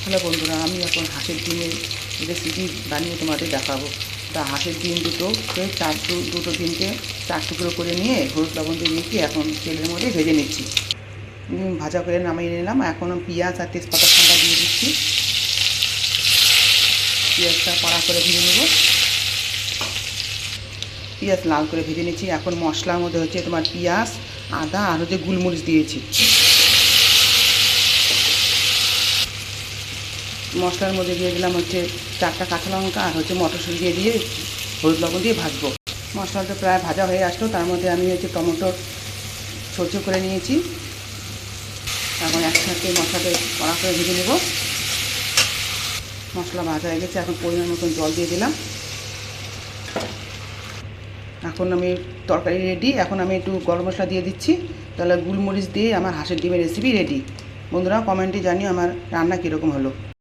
Hello বন্ধুরা, আমি এখন হাঁসের ডিমের রেসিপি বানিয়ে তোমাদের দেখাবো। তা হাঁসের ডিম দুটোকে দুটো ডিমকে 4 টুকরো করে নিয়ে হলুদ লবণ দিয়ে মেখে এখন তেলের মধ্যে ভেজে নিচ্ছি। ভাজা করে নামিয়ে নিলাম। এখন পেঁয়াজ আর তেজপাতা ঠান্ডা দিয়ে দিচ্ছি। পেঁয়াজটা কড়া করে ভেজে নেব। পেঁয়াজ লাল করে ভেজে নিচ্ছি। এখন মশলার মধ্যে হচ্ছে তোমার পেঁয়াজ, আদা আর হচ্ছে গোলমরিচ দিয়েছি। মশলার মধ্যে দিয়ে দিলাম হচ্ছে 4টা কাঁচা লঙ্কা আর হচ্ছে মটরশুঁটি দিয়ে হলুদ লবণ দিয়ে ভাজবো। মশলাটা প্রায় ভাজা হয়ে আসলো। তার মধ্যে আমি হচ্ছে টমেটো ছোটো করে নিয়েছি। এখন একসাথে মশলাটা কড়া করে ভেজে নেব। মশলা ভাজা হয়ে গেছে। এখন পরিমাণ মতন জল দিয়ে দিলাম। এখন আমি তরকারি রেডি। এখন আমি একটু গরম মশলা দিয়ে দিচ্ছি। তাহলে গোলমরিচ দিয়ে আমার হাঁসের ডিমের রেসিপি রেডি। বন্ধুরা কমেন্টে জানিও আমার রান্না কীরকম হলো।